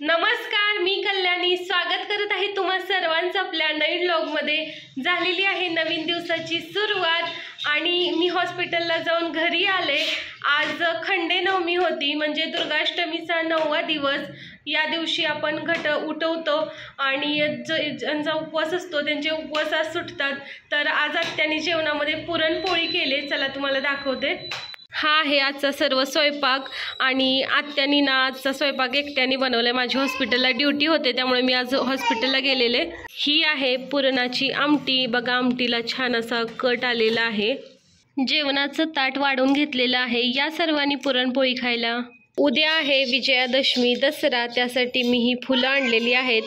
नमस्कार, मी कल्याणी स्वागत करत आहे तुम्हा सर्वांचं आपल्या नवीन व्लॉगमध्ये। झालेली आहे नवीन दिवसाची सुरुवात आणि मी हॉस्पिटलला जाऊन घरी आले। आज खंडेनवमी होती, म्हणजे दुर्गाष्टमीचा 9वा दिवस। या दिवशी आपण घट उठवतो आणि ज्यांचा उपवास असतो त्यांचे उपवास आज सुटतात। तर आज आत्याने जेवणामध्ये पुरणपोळी केली, चला तुम्हाला दाखवते। हा आहे आजचा सर्व स्वयंपाक आणि आत्यानी ना आजचा स्वयंपाक एकट्याने बनवलाय। माझी हॉस्पिटलला ड्युटी होते त्यामुळे मी आज हॉस्पिटलला गेलेले। ही आहे पुरणाची आमटी, बघा आमटीला छान असा कट आलेला आहे। जेवणाचं ताट वाढून घेतलेलं आहे, या सर्वांनी पुरणपोळी खायला। उद्या आहे विजयादशमी दसरा, त्यासाठी मी ही फुलं आणलेली आहेत।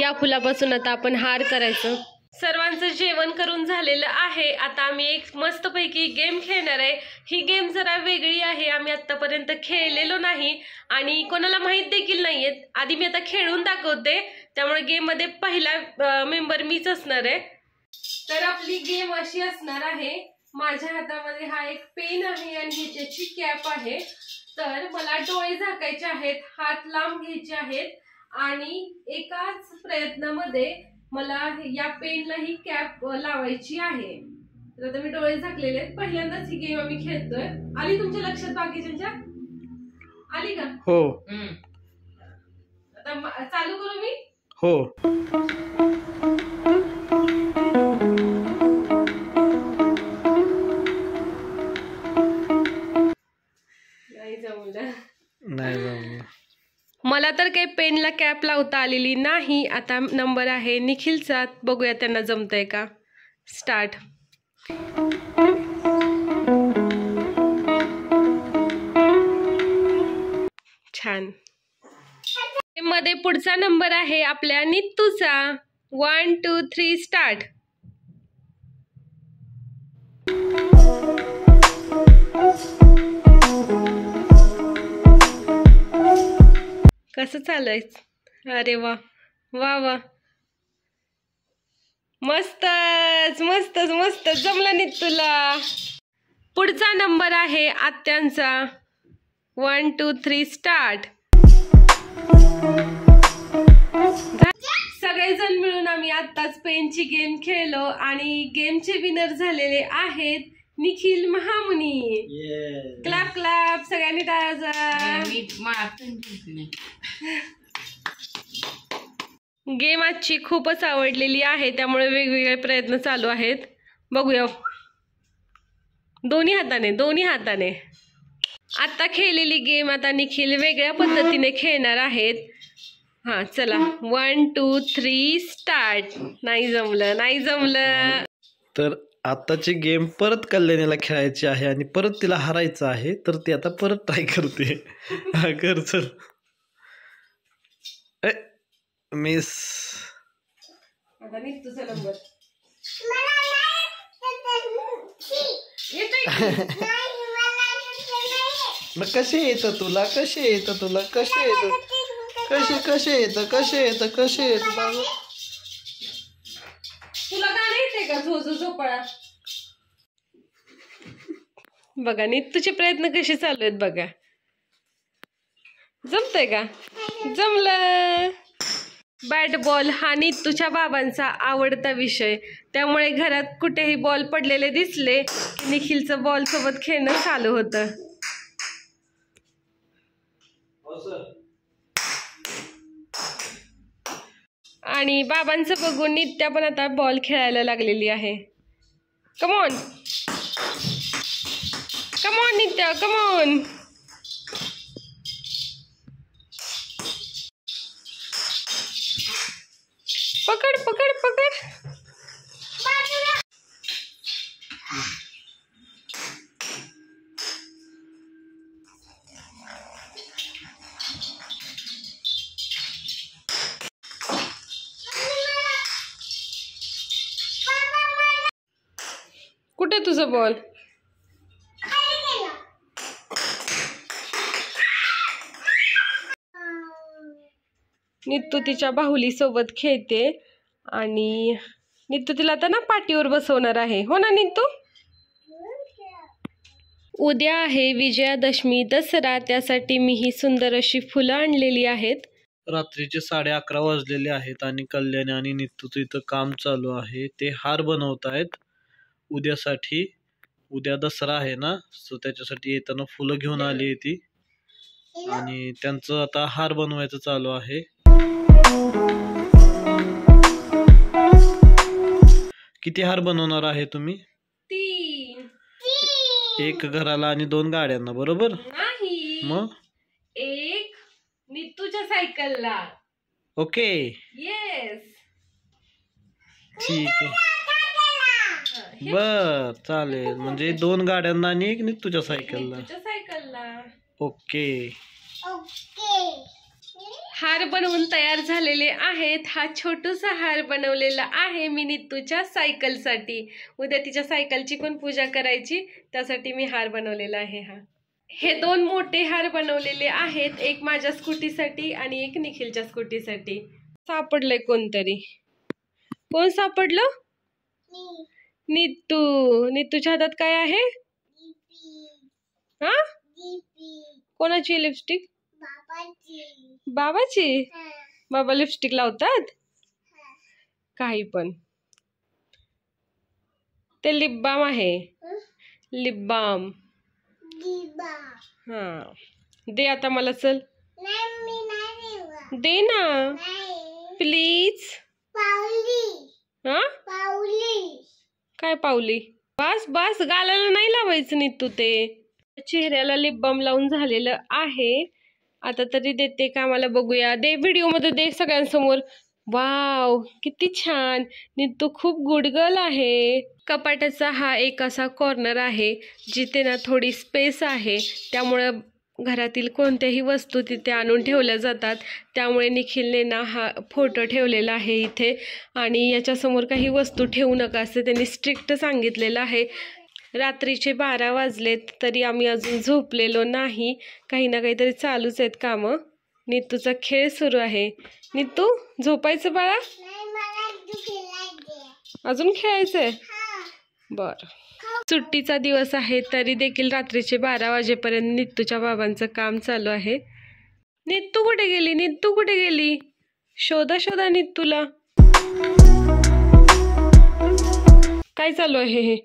या फुलापासून आता आपण हार करायचं। सर्वांचं जेवण करून झालेलं आहे। आता आम्ही एक मस्तपैकी गेम खेळणार आहे। ही गेम जरा वेगळी आहे, आम्ही आतापर्यंत खेळलेलो नाही आणि कोणाला माहित देखील नाहीये। आधी मी आता खेळून दाखवते, त्यामुळे गेम मध्ये पहिला मेंबर मीच असणार आहे। तर आपली गेम अशी असणार आहे, माझ्या हातामध्ये हा एक पेन आहे आणि ह्याची कॅप आहे। तर मला डोळे झाकायचे आहेत, हात लांब घ्यायचे आहेत आणि एकाच प्रयत्नामध्ये मला या पेनला ही कॅप लावायची आहे। तर आता मी डोळे झाकलेले आहेत, पहिल्यांदाच ही गेम आम्ही खेळतोय। आली तुमच्या लक्षात बाकीच्यांच्या? आली का? हो। आता चालू करू मी? हो। नाही जमलं, नाही जमलं। मला तर काही पेनला कॅप लावता आलेली नाही। आता नंबर आहे निखिलचा, बघूया त्यांना जमतंय का। स्टार्ट। छान। मध्ये पुढचा नंबर आहे आपल्या नित्तूचा। 1 2 3 स्टार्ट। कसं चाललंय? अरे वा वा वा, मस्तच मस्तच मस्त, जमलं नित्तूला। पुढचा नंबर आहे आत्यांचा। 1 2 3 स्टार्ट। सगळेजण मिळून आम्ही आत्ताच पेनची गेम खेळलो आणि गेमचे विनर झालेले आहेत निखिल महामुनी। क्लॅप क्लॅप, सगळ्यांनी टाळ्या। गेम आजची खूपच आवडलेली आहे, त्यामुळे वेगवेगळे प्रयत्न चालू आहेत। बघूया, दोन्ही हाताने आता खेळलेली गेम आता निखिल वेगळ्या पद्धतीने खेळणार आहेत। हा चला, 1 2 3 स्टार्ट। नाही जमलं। तर आताची गेम परत कल्याणीला खेळायची आहे आणि परत तिला हरायचं आहे, तर ती आता परत ट्राय करते। कर चल। मिस। आता निघतोचा नंबर मग कसे येतं तुला तुला गाणं येते का? झोझो झोपाळा। बघा नित्तूचे प्रयत्न कसे चालू आहेत बघा। जमतंय का? जमलं। बॅट बॉल हा नित्तूच्या बाबांचा आवडता विषय, त्यामुळे घरात कुठेही बॉल पडलेले दिसले की निखिलचं बॉल सोबत खेळणं चालू होतं। आणि बाबांचं बघून नित्या पण आता बॉल खेळायला लागलेली आहे। कमॉन नित्या, कमॉन। पकड। कुठे तुझा बॉल? नित्तू तिच्या बाहुली सोबत खेळते आणि नित्तू तिला आता ना पाठीवर बसवणार आहे, हो ना नित्तू? उद्या आहे विजयादशमी दसरा, त्यासाठी मी ही सुंदर अशी फुलं आणलेली आहेत। रात्रीचे 11:30 वाजलेले आहेत आणि कल्याणी आणि नित्तूचं इथं काम चालू आहे. ते हार बनवत आहेत उद्यासाठी. उद्या दसरा आहे ना, सो त्याच्यासाठी येताना फुलं घेऊन आली ती आणि त्यांचं आता हार बनवायचं चालू आहे. किती हार बनवणार आहे तुम्ही? 3. एक घराला आणि 2 गाड्यांना, बरोबर? नाही, मग 1 नित्तूच्या सायकलला. Okay, yes. ठीक आहे. बर, चालेल. म्हणजे 2 गाड्यांना आणि 1 नित्तूच्या सायकलला. ओके. हार बनवून तयार झालेले आहेत. हा छोटूसा हार बनवलेला आहे मी नित्तूच्या सायकलसाठी. उद्या तिच्या सायकलची पण पूजा करायची, त्यासाठी मी हार बनवलेला आहे. हे 2 मोठे हार बनवलेले आहेत, एक माझ्या स्कूटीसाठी आणि एक निखिलच्या स्कूटीसाठी. सापडलंय कोणतरी. कोण सापडलं? नित्तू. नित्तूच्या हातात काय आहे? हा, कोणाची लिपस्टिक? बाबाची. बाबा लिपस्टिक लावतात? काही पण. ते लिप बाम आहे. Lip balm. हा, दे आता मला. चल दे ना प्लीज. हा, काय पावली? बस बस, गालाला नाही लावायचं नित्तू. ते चेहऱ्याला लिप बाम लावून झालेलं आहे. आता तरी देते का मला, बघूया. दे, व्हिडिओ मध्ये दे सगळ्यांसमोर. वाव, किती छान. नित्तू खूप गुड गर्ल आहे. कपाटाचा हा एक असा कॉर्नर आहे जिथे ना थोडी स्पेस आहे, त्यामुळे घरातील कोणत्याही वस्तू तिथे आणून ठेवल्या जातात. त्यामुळे निखिलने ना हा फोटो ठेवलेला आहे इथे. आणि याच्यासमोर काही वस्तू ठेवू नका असं त्यांनी स्ट्रिक्ट सांगितलेलं आहे. रात्रीचे 12 वाजलेत तरी आम्ही अजून झोपलेलो नाही. काही ना काहीतरी चालूच आहेत कामं. नित्तूचा खेळ सुरू आहे. नित्तू, झोपायचं बाळा? अजून खेळायचंय? बर. सुट्टीचा दिवस आहे तरी देखील रात्रीचे 12 वाजेपर्यंत नित्तूच्या बाबांचं काम चालू आहे. नित्तू कुठे गेली? नित्तू कुठे गेली? शोधा शोधा नित्तूला. काय चालू आहे हे?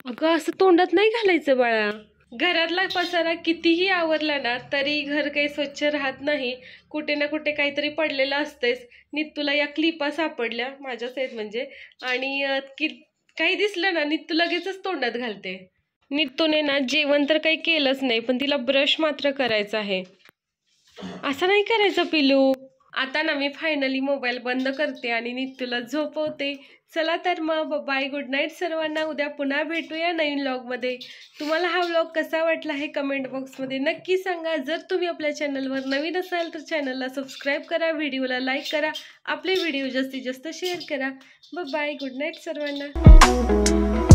अगं, असं तोंडात नाही घालायचं बाळा. घरातला पसारा कितीही आवरला ना तरी घर काही स्वच्छ राहत नाही. कुठे ना कुठे काहीतरी पडलेलं असतेच. नित्तूला या क्लिपा सापडल्या, माझ्याच आहेत म्हणजे, आणि काही दिसलं ना नित्तू लगेचच तोंडात घालते. नित्तूने ना जेवण तर काही केलंच नाही, पण तिला ब्रश मात्र करायचा आहे. असं नाही करायचं पिलू. आता ना मी फायनली मोबाईल बंद करते आणि नित्तूला झोपवते. चला तर मग, बाय, गुड नाईट सर्वांना. उद्या पुन्हा भेटूया नवीन व्लॉगमध्ये. तुम्हाला हा व्लॉग कसा वाटला हे कमेंट बॉक्समध्ये नक्की सांगा. जर तुम्ही आपल्या चॅनलवर नवीन असाल तर चॅनलला सबस्क्राईब करा, व्हिडिओला लाईक करा, आपले व्हिडिओ जास्तीत जास्त शेअर करा. बाय, गुड नाईट सर्वांना.